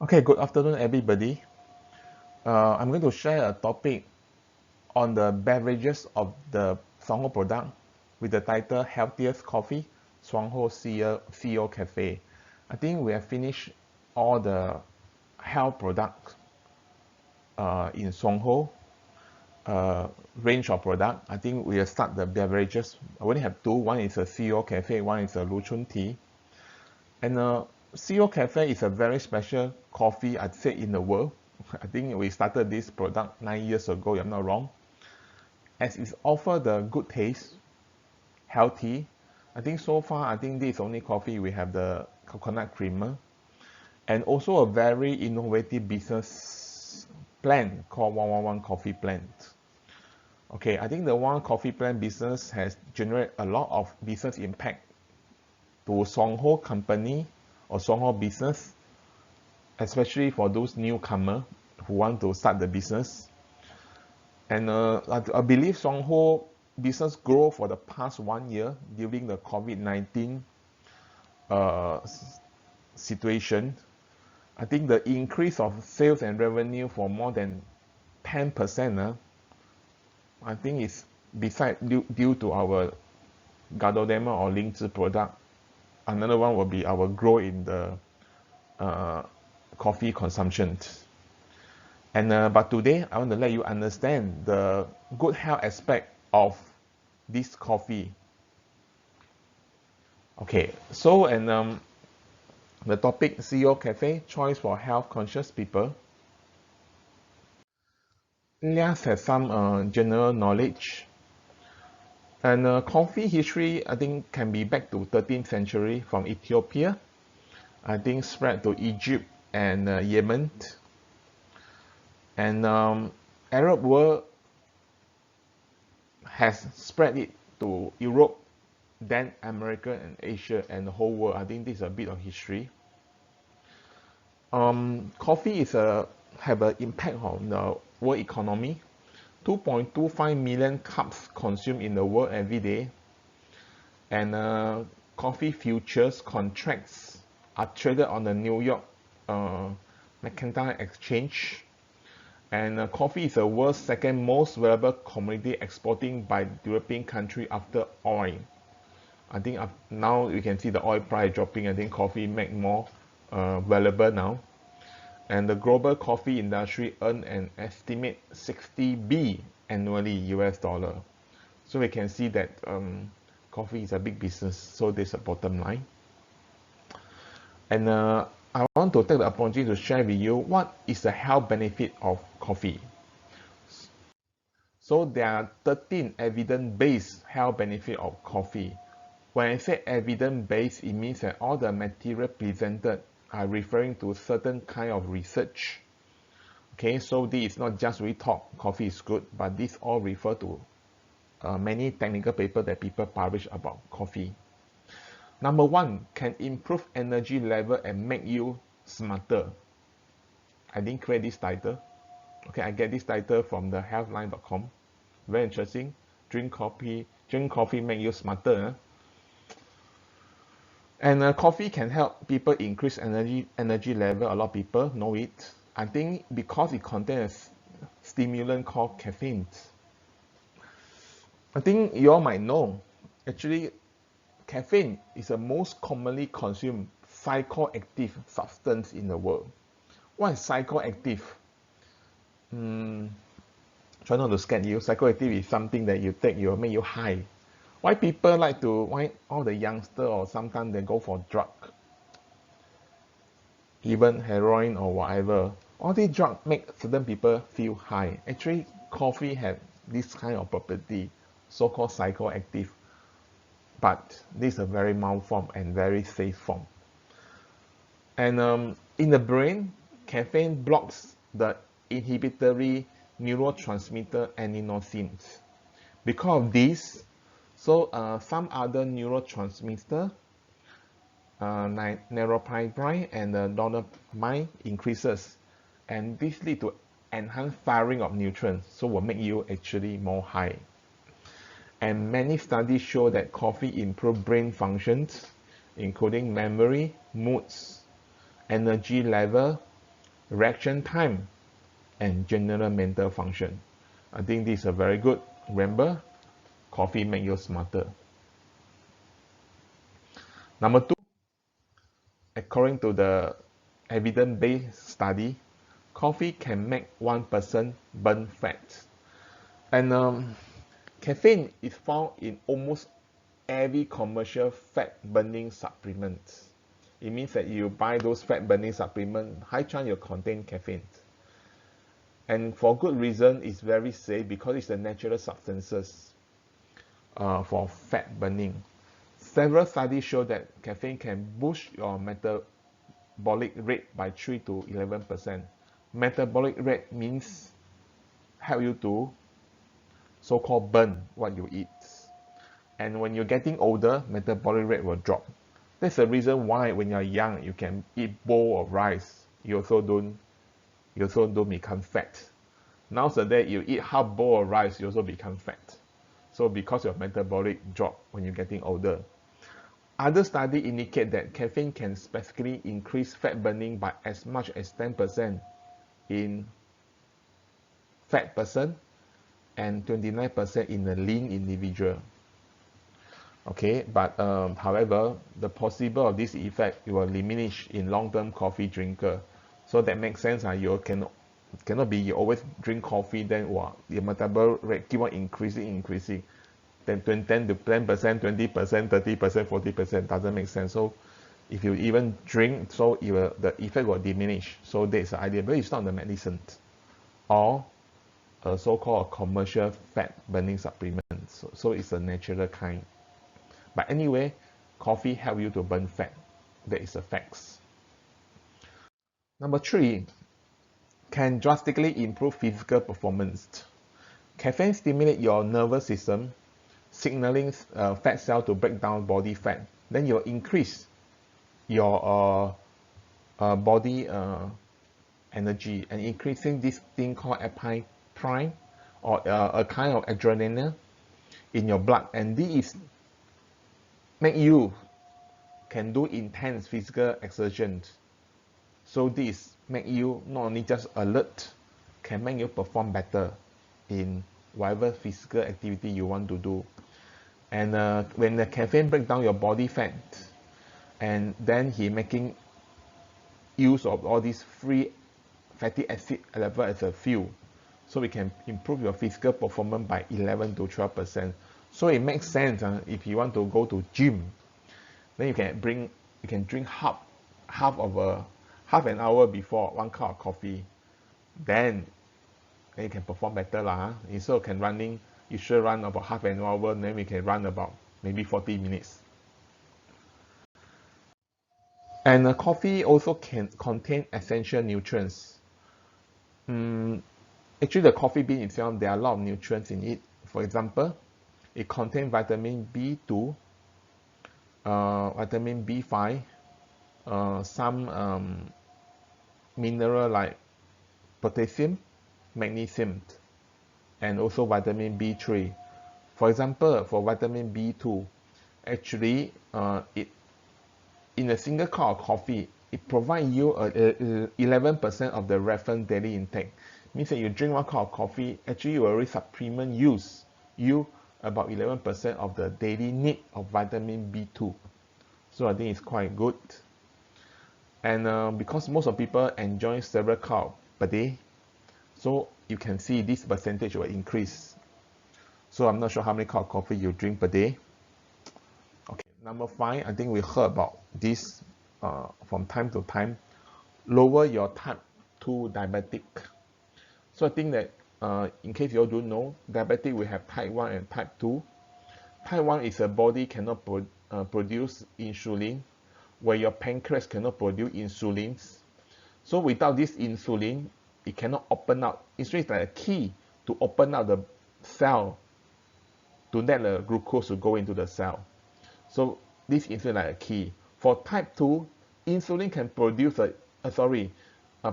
Okay, good afternoon, everybody. I'm going to share a topic on the beverages of the Shuang Hor product with the title Healthiest Coffee, Shuang Hor CEO Cafe. I think we have finished all the health products in Shuang Hor range of product. I think we will start the beverages. I only have two. One is a CEO Cafe, one is a Lu Chun tea. And CEO Cafe is a very special coffee, I'd say, in the world. I think we started this product 9 years ago, if I'm not wrong. As it offers the good taste, healthy. I think so far, I think this is only coffee. We have the coconut creamer. And also a very innovative business plan called 111 Coffee Plan. Okay, I think the One Coffee Plan business has generated a lot of business impact to Shuang Hor company or Shuang Hor business, especially for those newcomers who want to start the business. And I believe Shuang Hor business grow for the past 1 year during the COVID-19 situation. I think the increase of sales and revenue for more than 10%, I think is due to our Gardodema or Lingzi product. Another one will be our growth in the coffee consumption. And but today I want to let you understand the good health aspect of this coffee. Okay, so the topic CEO Cafe, choice for health conscious people. Let's have some general knowledge. And coffee history, I think, can be back to 13th century from Ethiopia. I think spread to Egypt and Yemen. And Arab world has spread it to Europe, then America and Asia and the whole world. I think this is a bit of history. Coffee is have an impact on the world economy. 2.25 million cups consumed in the world every day. And coffee futures contracts are traded on the New York Mercantile Exchange. And coffee is the world's second most valuable commodity exporting by European country after oil. I think now you can see the oil price dropping. I think coffee make more valuable now. And the global coffee industry earned an estimate 60 billion annually US dollar. So we can see that coffee is a big business. So this is a bottom line. And I want to take the opportunity to share with you what is the health benefit of coffee. So there are 13 evidence-based health benefit of coffee. When I say evidence-based, it means that all the material presented are referring to certain kind of research. Okay, so this is not just we talk coffee is good, but this all refer to many technical papers that people publish about coffee. Number one, can improve energy level and make you smarter. I didn't create this title. Okay, I get this title from the healthline.com. Very interesting. Drink coffee make you smarter. And coffee can help people increase energy level. A lot of people know it. I think because it contains a stimulant called caffeine. I think you all might know, actually, caffeine is the most commonly consumed psychoactive substance in the world. What is psychoactive? Try not to scare you. Psychoactive is something that you take, it will make you high. Why all the youngsters or sometimes they go for drug, even heroin or whatever. All these drugs make certain people feel high. Actually, coffee has this kind of property, so-called psychoactive. But this is a very mild form and very safe form. And in the brain, caffeine blocks the inhibitory neurotransmitter adenosines. Because of this, some other neurotransmitter, neuropilin and dopamine increases, and this lead to enhanced firing of neutrons, so will make you actually more high. And many studies show that coffee improves brain functions, including memory, moods, energy level, reaction time, and general mental function. I think this is a very good. Remember, coffee makes you smarter. Number two, according to the evidence-based study, coffee can make one person burn fat. And caffeine is found in almost every commercial fat burning supplement. It means that you buy those fat burning supplement, high chance you contain caffeine. And for good reason, it's very safe because it's a natural substances for fat burning. Several studies show that caffeine can boost your metabolic rate by 3 to 11%. Metabolic rate means help you to so-called burn what you eat. And when you're getting older, metabolic rate will drop. That's the reason why when you're young, you can eat bowl of rice. You also don't become fat. Nowadays, you eat half bowl of rice, you also become fat. So because your metabolic drop when you're getting older. Other studies indicate that caffeine can specifically increase fat burning by as much as 10% in fat person and 29% in a lean individual. Okay, but however, the possible of this effect will diminish in long-term coffee drinker. So that makes sense. You cannot be you always drink coffee, then wow, your metabolic rate keep on increasing. Then 10 to 10%, 20%, 30%, 40% doesn't make sense. So if you even drink, so the effect will diminish. So that's the idea, but it's not the medicine or a so-called commercial fat burning supplement. So it's a natural kind. But anyway, coffee helps you to burn fat. That is a fact. Number three, can drastically improve physical performance. Caffeine stimulates your nervous system, signaling fat cells to break down body fat. Then you'll increase your body energy and increasing this thing called epinephrine or a kind of adrenaline in your blood. And this make you can do intense physical exertions. So this make you not only just alert, can make you perform better in whatever physical activity you want to do. And when the caffeine break down your body fat, and then he making use of all these free fatty acid level as a fuel, so we can improve your physical performance by 11 to 12%. So it makes sense if you want to go to gym, then you can drink half an hour before 1 cup of coffee, then you can perform better lah. Instead of running, you should run about half an hour, then we can run about maybe 40 minutes. And coffee also can contain essential nutrients. Actually, the coffee bean itself, there are a lot of nutrients in it. For example, it contains vitamin B2, vitamin B5, some mineral like potassium, magnesium, and also vitamin B3. For example, for vitamin B2, actually, in a single cup of coffee, it provides you 11% of the reference daily intake. Means that you drink 1 cup of coffee, actually you already supplement you about 11% of the daily need of vitamin B2. So I think it's quite good. And because most of people enjoy several cups per day, so you can see this percentage will increase. So I'm not sure how many cups of coffee you drink per day. Okay, number 5, I think we heard about this from time to time. Lower your type 2 diabetic. So I think that in case you all don't know, diabetic we have type 1 and type 2. Type 1 is a body cannot produce insulin, where your pancreas cannot produce insulin. So without this insulin, it cannot open up. Insulin is like a key to open up the cell to let the glucose to go into the cell. So this insulin is like a key. For type 2, insulin can produce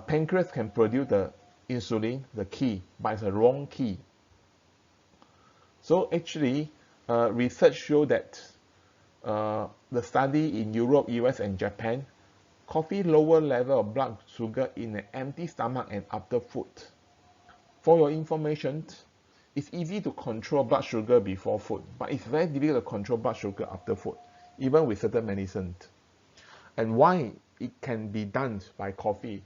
pancreas can produce the insulin, the key, but it's a wrong key. So actually, research show that the study in Europe, US, and Japan, Coffee lower level of blood sugar in an empty stomach and after food. For your information, it's easy to control blood sugar before food, but it's very difficult to control blood sugar after food, even with certain medicines. And why it can be done by coffee?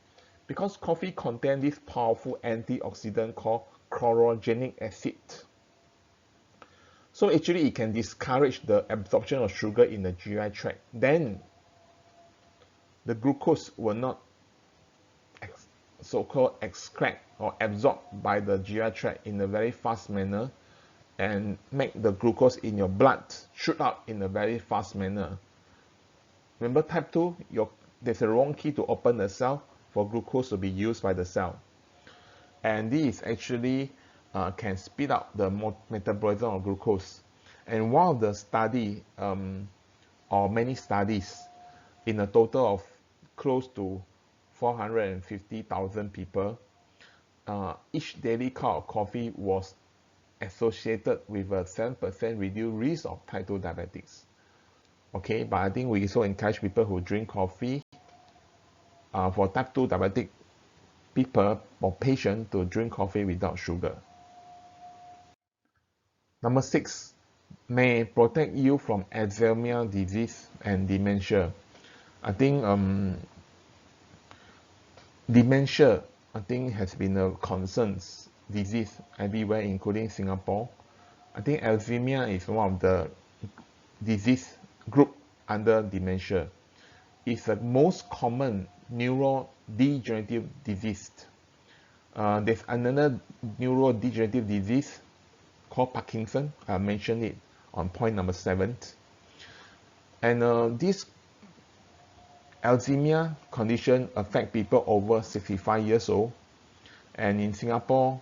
Because coffee contains this powerful antioxidant called chlorogenic acid. So actually it can discourage the absorption of sugar in the GI tract. Then the glucose will not so-called extract or absorbed by the GI tract in a very fast manner and make the glucose in your blood shoot up in a very fast manner. Remember type 2, there's a wrong key to open the cell for glucose to be used by the cell. And this actually can speed up the metabolism of glucose. And one of the study, or many studies, in a total of close to 450,000 people, each daily cup of coffee was associated with a 7% reduced risk of type 2 diabetics. Okay, but I think we also encourage people who drink coffee, for type 2 diabetic people or patients, to drink coffee without sugar. Number 6, may protect you from Alzheimer disease and dementia. I think dementia, I think, has been a concern disease everywhere, including Singapore. I think Alzheimer is one of the disease group under dementia. It's the most common neurodegenerative disease. There's another neurodegenerative disease called Parkinson. I mentioned it on point number 7. And this Alzheimer condition affect people over 65 years old. And in Singapore,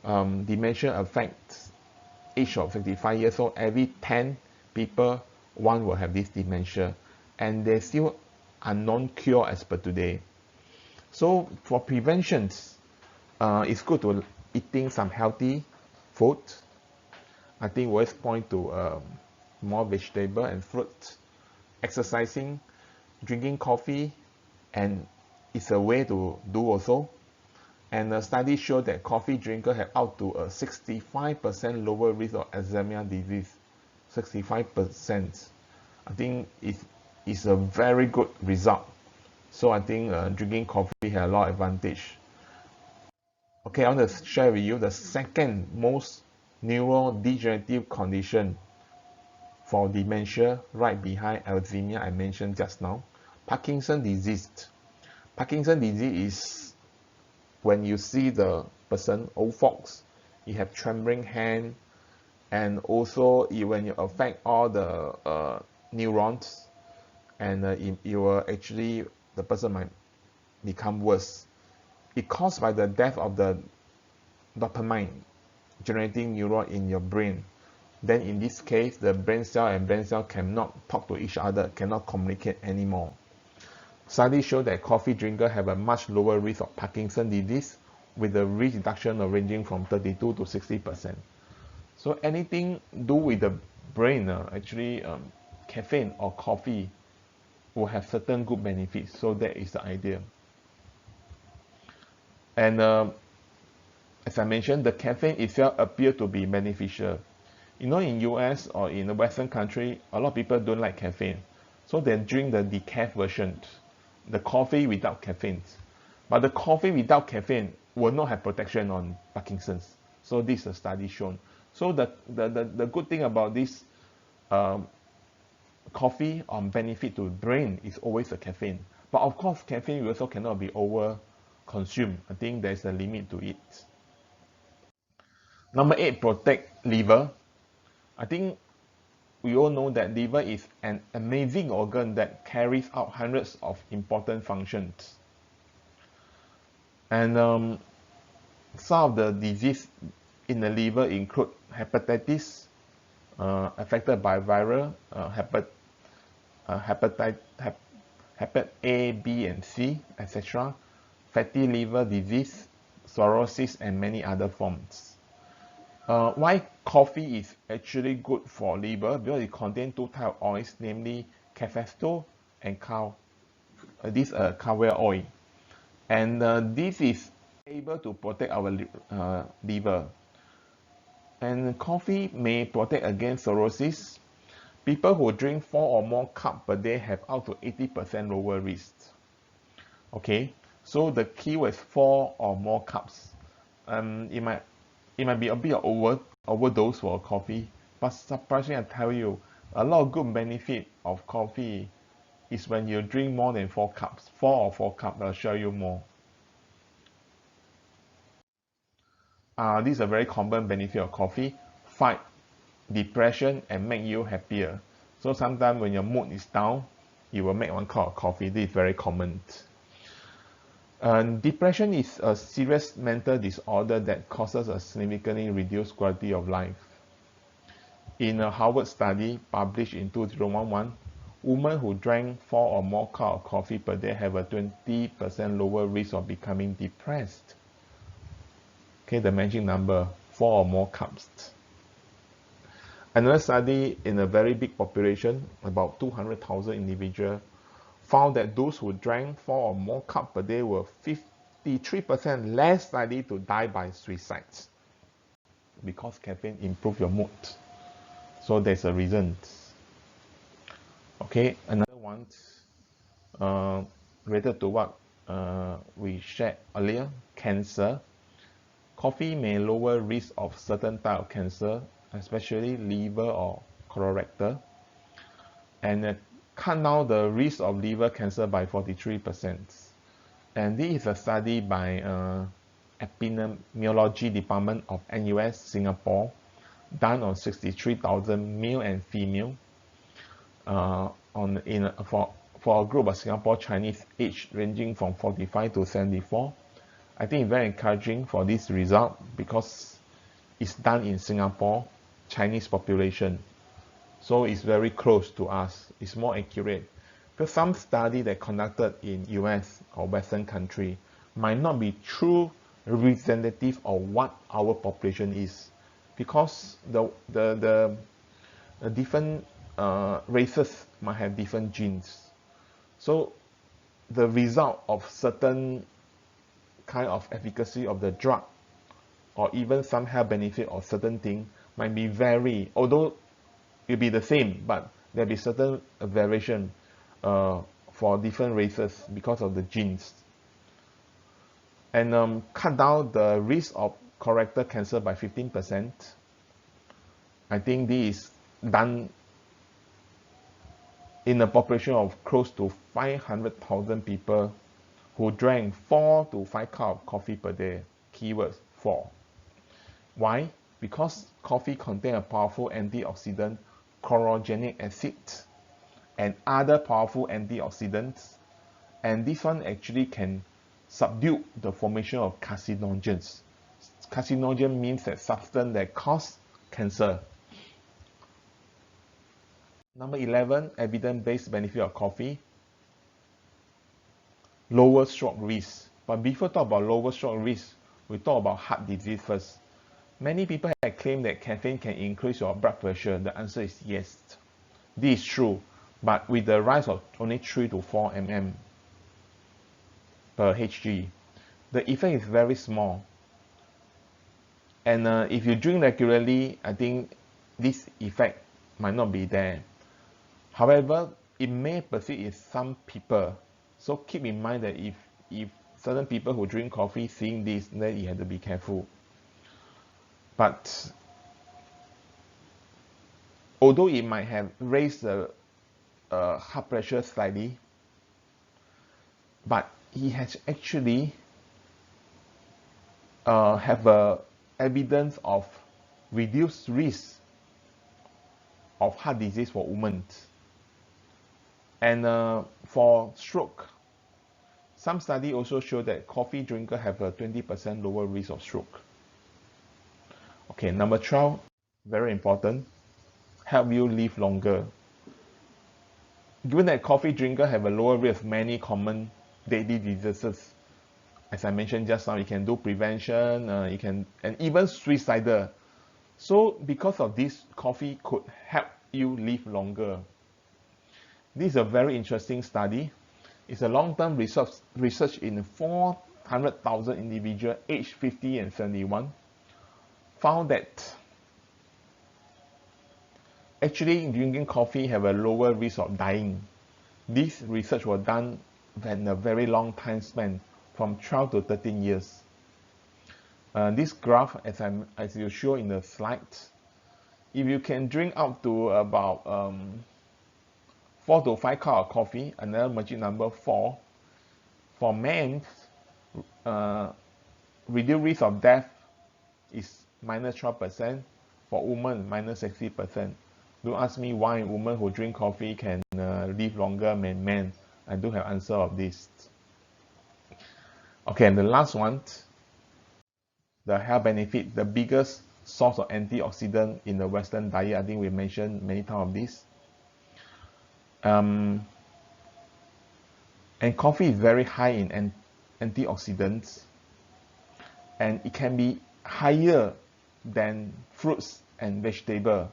dementia affects age of 65 years old. Every 10 people, one will have this dementia. And there's still unknown cure as per today. So for prevention, it's good to eating some healthy food. I think we always point to more vegetable and fruit, exercising, drinking coffee, and it's a way to do also. And the study showed that coffee drinkers have up to a 65% lower risk of Alzheimer's disease. 65%. I think it's a very good result. So I think drinking coffee has a lot of advantage. Okay, I want to share with you the second most neurodegenerative condition for dementia, right behind Alzheimer I mentioned just now. Parkinson disease. Parkinson disease is when you see the person, old folks, you have trembling hand, and also when you affect all the neurons, and you will actually, the person might become worse. It's caused by the death of the dopamine generating neuron in your brain. Then in this case, the brain cell and brain cell cannot talk to each other, cannot communicate anymore. Studies show that coffee drinkers have a much lower risk of Parkinson's disease, with a risk reduction of ranging from 32 to 60%. So anything do with the brain, actually caffeine or coffee will have certain good benefits. So that is the idea. And as I mentioned, the caffeine itself appears to be beneficial. You know, in US or in the Western country, a lot of people don't like caffeine. So they drink the decaf version, the coffee without caffeine. But the coffee without caffeine will not have protection on Parkinson's. So this is a study shown. So the good thing about this coffee on benefit to the brain is always the caffeine. But of course, caffeine also cannot be over consumed. I think there's a limit to it. Number 8, protect liver. I think we all know that liver is an amazing organ that carries out hundreds of important functions. And some of the disease in the liver include hepatitis, affected by viral, hepatitis A, B, and C, etc., fatty liver disease, cirrhosis, and many other forms. Why coffee is actually good for liver? Because it contains 2 types of oils, namely cafesto and cow this carrier oil, and this is able to protect our liver. And coffee may protect against cirrhosis. People who drink 4 or more cups per day have up to 80% lower risk. Okay, so the key was 4 or more cups. It might be a bit of overdose for coffee, but surprisingly, I tell you, a lot of good benefit of coffee is when you drink more than 4 cups. 4 cups, I'll show you more. This is a very common benefit of coffee: fight depression and make you happier. So sometimes when your mood is down, you will make 1 cup of coffee. This is very common. Depression is a serious mental disorder that causes a significantly reduced quality of life. In a Harvard study published in 2011, women who drank 4 or more cups of coffee per day have a 20% lower risk of becoming depressed. Okay, the magic number, 4 or more cups. Another study in a very big population, about 200,000 individuals, found that those who drank 4 or more cups per day were 53% less likely to die by suicide, because caffeine improves your mood. So there's a reason. Okay, another one related to what we shared earlier, cancer. Coffee may lower risk of certain type of cancer, especially liver or colorectal, and cut down the risk of liver cancer by 43%. And this is a study by epidemiology department of NUS Singapore, done on 63,000 male and female for a group of Singapore Chinese age ranging from 45 to 74. I think it's very encouraging for this result because it's done in Singapore, Chinese population. So it's very close to us. It's more accurate. Because some study that conducted in US or Western country might not be true representative of what our population is. Because the different races might have different genes. So the result of certain kind of efficacy of the drug or even some health benefit of certain thing might be vary, although it'll be the same, but there'll be certain variation for different races because of the genes. And cut down the risk of colorectal cancer by 15%. I think this is done in a population of close to 500,000 people who drank 4 to 5 cups of coffee per day. Keywords 4. Why? Because coffee contains a powerful antioxidant, chlorogenic acid, and other powerful antioxidants. And this one actually can subdue the formation of carcinogens. Carcinogen means that substance that cause cancer. Number 11, evidence-based benefit of coffee. Lower stroke risk. But before talk about lower stroke risk, we talk about heart disease first. Many people have claimed that caffeine can increase your blood pressure. The answer is yes. This is true, but with the rise of only 3 to 4 mm per Hg, the effect is very small. And if you drink regularly, I think this effect might not be there. However, it may persist in some people. So keep in mind that if certain people who drink coffee seeing this, then you have to be careful. But although it might have raised the heart pressure slightly, but it has actually have evidence of reduced risk of heart disease for women. And for stroke, some study also show that coffee drinkers have a 20% lower risk of stroke. Okay, number 12, very important, help you live longer. Given that coffee drinkers have a lower risk of many common daily diseases, as I mentioned just now, you can do prevention, and even suicidal. So because of this, coffee could help you live longer. This is a very interesting study. It's a long-term research in 400,000 individuals aged 50 and 71 found that actually drinking coffee have a lower risk of dying. This research was done in a very long time span, from 12 to 13 years. This graph, as you show in the slides, if you can drink up to about 4 to 5 cups of coffee, another magic number 4, for men, reduced risk of death is minus 12%, for women minus 60%. Don't ask me why women who drink coffee can live longer than men. I do have answer of this. Okay, and the last one, the health benefit, the biggest source of antioxidant in the Western diet. I think we mentioned many times of this. And coffee is very high in antioxidants, and it can be higher than fruits and vegetables.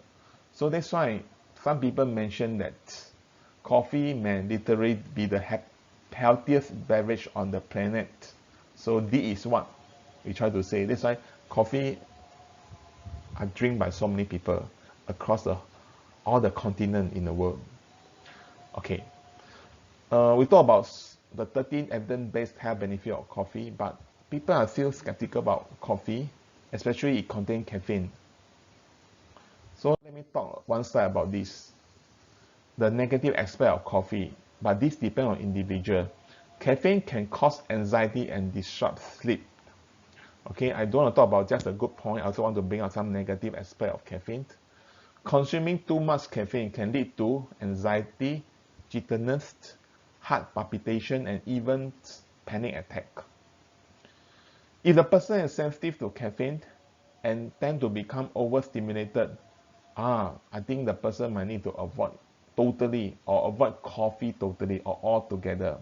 So that's why some people mention that coffee may literally be the healthiest beverage on the planet. So this is what we try to say. That's why coffee are drink by so many people across all the continent in the world. Okay, we talk about the 13 evidence-based health benefit of coffee, but people are still skeptical about coffee, especially it contains caffeine. So let me talk one slide about this. The negative aspect of coffee, but this depends on individual. Caffeine can cause anxiety and disrupt sleep. Okay, I don't want to talk about just a good point. I also want to bring out some negative aspect of caffeine. Consuming too much caffeine can lead to anxiety, jitteriness, heart palpitation, and even panic attack. If the person is sensitive to caffeine and tend to become overstimulated, I think the person might need to avoid totally, or avoid coffee totally or altogether.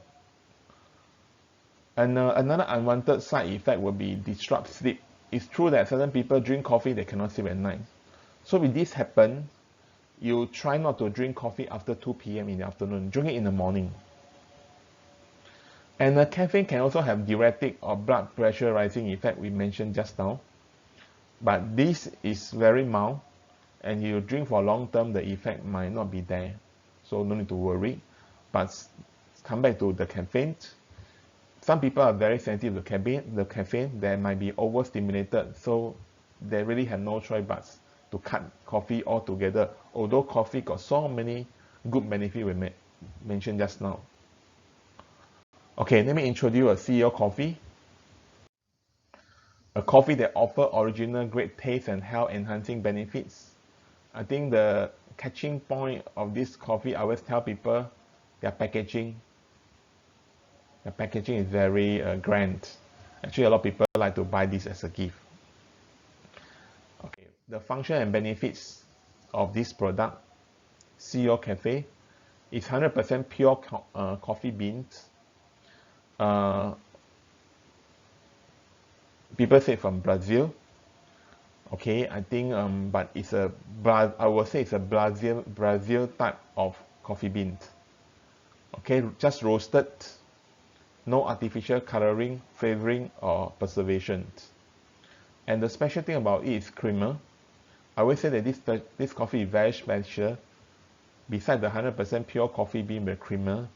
And another unwanted side effect will be disrupt sleep. It's true that certain people drink coffee, they cannot sleep at night. So if this happens, you try not to drink coffee after 2 p.m. in the afternoon. Drink it in the morning. And caffeine can also have diuretic or blood pressure rising effect we mentioned just now. But this is very mild, and you drink for long term, the effect might not be there. So no need to worry. But come back to the caffeine. Some people are very sensitive to the caffeine. They might be overstimulated, so they really have no choice but to cut coffee altogether. Although coffee got so many good benefits we mentioned just now. Okay, let me introduce a CEO coffee. A coffee that offers original great taste and health enhancing benefits. I think the catching point of this coffee, I always tell people, their packaging. The packaging is very grand. Actually, a lot of people like to buy this as a gift. Okay, the function and benefits of this product, CEO Cafe, is 100% pure coffee beans. People say from Brazil. Okay, I think, but it's I would say it's a Brazil type of coffee beans. Okay, just roasted. No artificial coloring, flavoring, or preservation. And the special thing about it is creamer. I always say that this coffee is very special. Besides the 100% pure coffee bean with creamer,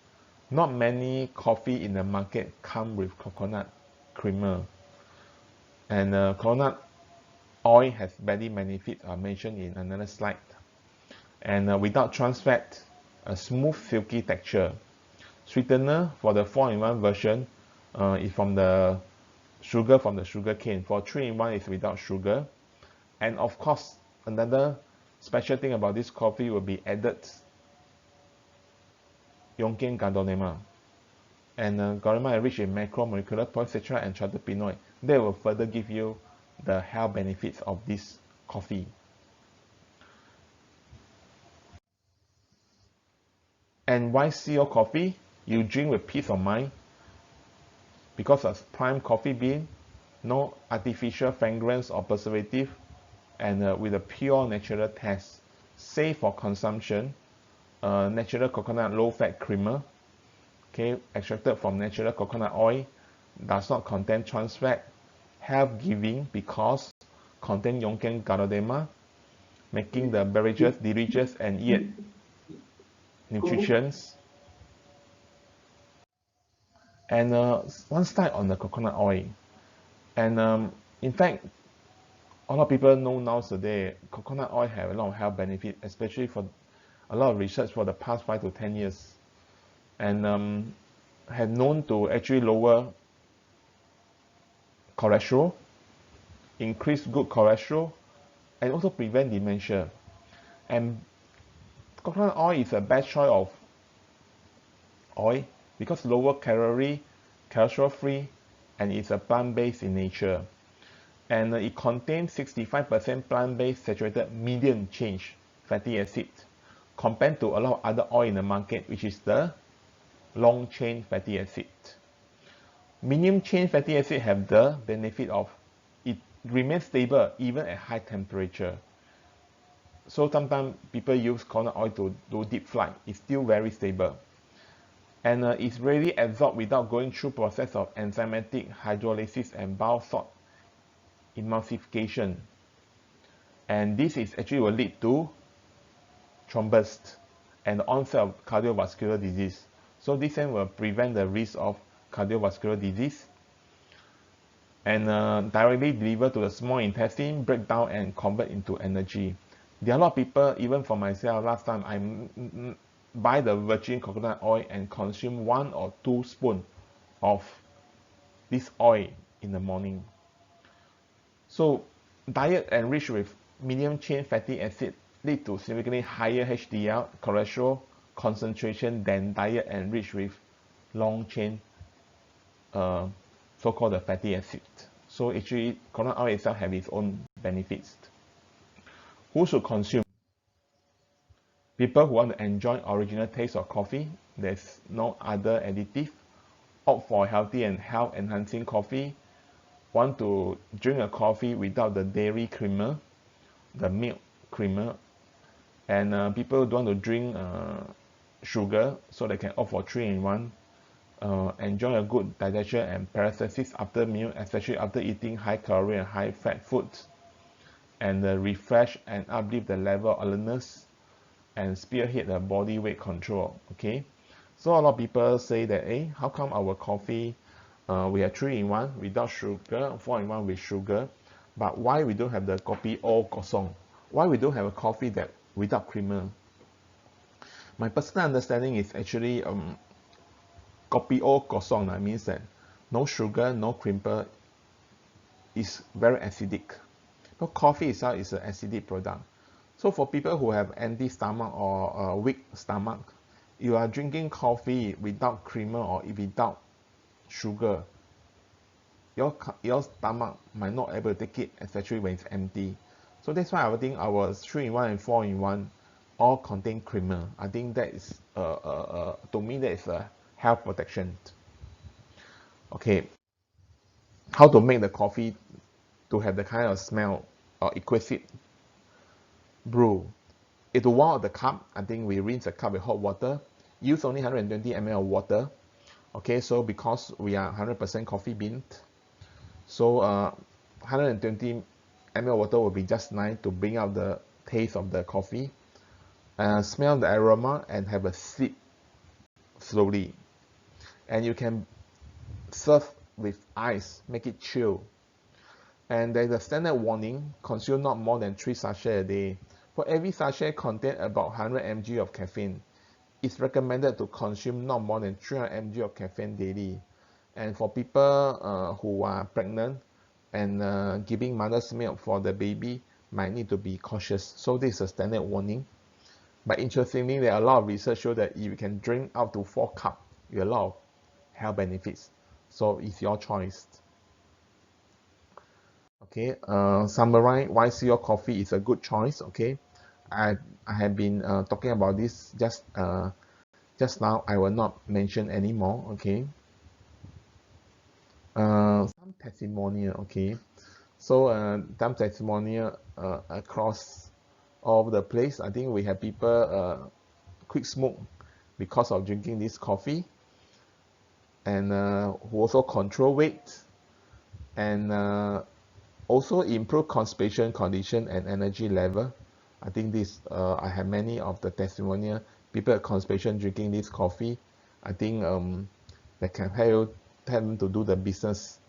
not many coffee in the market come with coconut creamer. And coconut oil has many benefits mentioned in another slide. And without trans fat, a smooth, silky texture. Sweetener for the 4-in-1 version is from the sugar from the sugar cane. For 3-in-1 is without sugar. And of course, another special thing about this coffee will be added Yonkin Gardonema. And Gardonema is rich in macromolecular polysaccharide and terpenoid. They will further give you the health benefits of this coffee. And why CEO coffee? You drink with peace of mind because of prime coffee bean, no artificial fragrance or preservative, and with a pure natural taste, safe for consumption, natural coconut low-fat creamer, okay, extracted from natural coconut oil, does not contain trans fat, health giving because contain Yonken Ganoderma, making the beverages delicious and yet nutritious. And one slide on the coconut oil. And in fact, a lot of people know nowadays coconut oil have a lot of health benefit, especially for a lot of research for the past 5 to 10 years, and have known to actually lower cholesterol, increase good cholesterol, and also prevent dementia. And coconut oil is the best choice of oil because lower calorie, cholesterol free, and it's a plant-based in nature. And it contains 65% plant-based saturated medium chain fatty acid compared to a lot of other oil in the market, which is the long chain fatty acid. Medium chain fatty acid have the benefit of it remains stable even at high temperature. So sometimes people use coconut oil to do deep fry. It's still very stable. And it's really absorbed without going through process of enzymatic hydrolysis and bile salt emulsification. And this is actually will lead to thrombus and the onset of cardiovascular disease. So this then will prevent the risk of cardiovascular disease and directly deliver to the small intestine, break down and convert into energy. There are a lot of people, even for myself, last time I buy the virgin coconut oil and consume 1 or 2 spoons of this oil in the morning. So diet enriched with medium chain fatty acid lead to significantly higher HDL cholesterol concentration than diet enriched with long chain so-called the fatty acid. So actually coconut oil itself have its own benefits. Who should consume? People who want to enjoy original taste of coffee, there's no other additive, opt for healthy and health enhancing coffee, want to drink a coffee without the dairy creamer, the milk creamer, and people don't want to drink sugar, so they can opt for 3-in-1. Enjoy a good digestion and paralysis after meal, especially after eating high calorie and high fat foods, and refresh and uplift the level of alertness and spearhead the body weight control. Okay, so a lot of people say that, hey, how come our coffee we have 3-in-1 without sugar, 4-in-1 with sugar, but why we don't have the kopi o kosong? Why we don't have a coffee that without creamer? My personal understanding is actually kopi o kosong. That means that no sugar, no creamer is very acidic. So coffee itself is an acidic product. So for people who have empty stomach or weak stomach, you are drinking coffee without creamer or without sugar, your stomach might not able to take it, especially when it's empty. So that's why I would think our 3-in-1 and 4-in-1 all contain creamer. I think that is to me that is a health protection. Okay, how to make the coffee to have the kind of smell or exquisite brew? Into one of the cup, I think we rinse the cup with hot water. Use only 120 ml of water. Okay, so because we are 100% coffee bean, so 120 ml water will be just nice to bring out the taste of the coffee. Smell the aroma and have a sip slowly. And you can serve with ice, make it chill. And there's a standard warning: consume not more than 3 sachets a day. For every sachet contain about 100 mg of caffeine. It's recommended to consume not more than 300 mg of caffeine daily. And for people who are pregnant and giving mother's milk for the baby, might need to be cautious. So this is a standard warning. But interestingly, there are a lot of research show that you can drink up to 4 cups with a lot of health benefits. So it's your choice. Okay, summarize why your coffee is a good choice. Okay, I have been talking about this just now. I will not mention anymore. Okay, some testimonial. Okay, so some testimonial across all over the place. I think we have people quit smoke because of drinking this coffee. and who also control weight, and also improve constipation condition and energy level. I think this I have many of the testimonial people with constipation drinking this coffee. I think that can help them to do the business.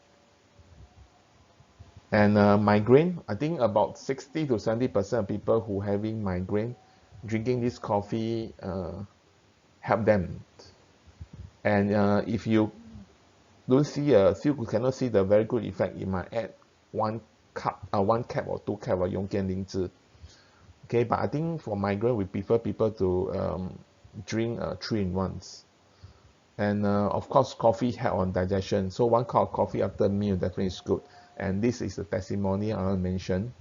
And migraine, I think about 60 to 70% of people who having migraine drinking this coffee help them. And if you don't see still cannot see the very good effect, you might add one cap or two cap of Yongjian Okay, but I think for migraine we prefer people to drink 3-in-1s. And of course coffee help on digestion, so 1 cup of coffee after meal definitely is good. And this is the testimony I mentioned.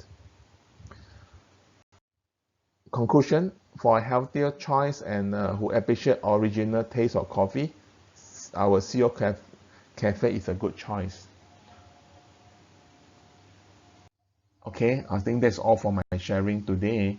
Conclusion, for a healthier choice and who appreciate original taste of coffee, our CO Cafe is a good choice. Okay, I think that's all for my sharing today.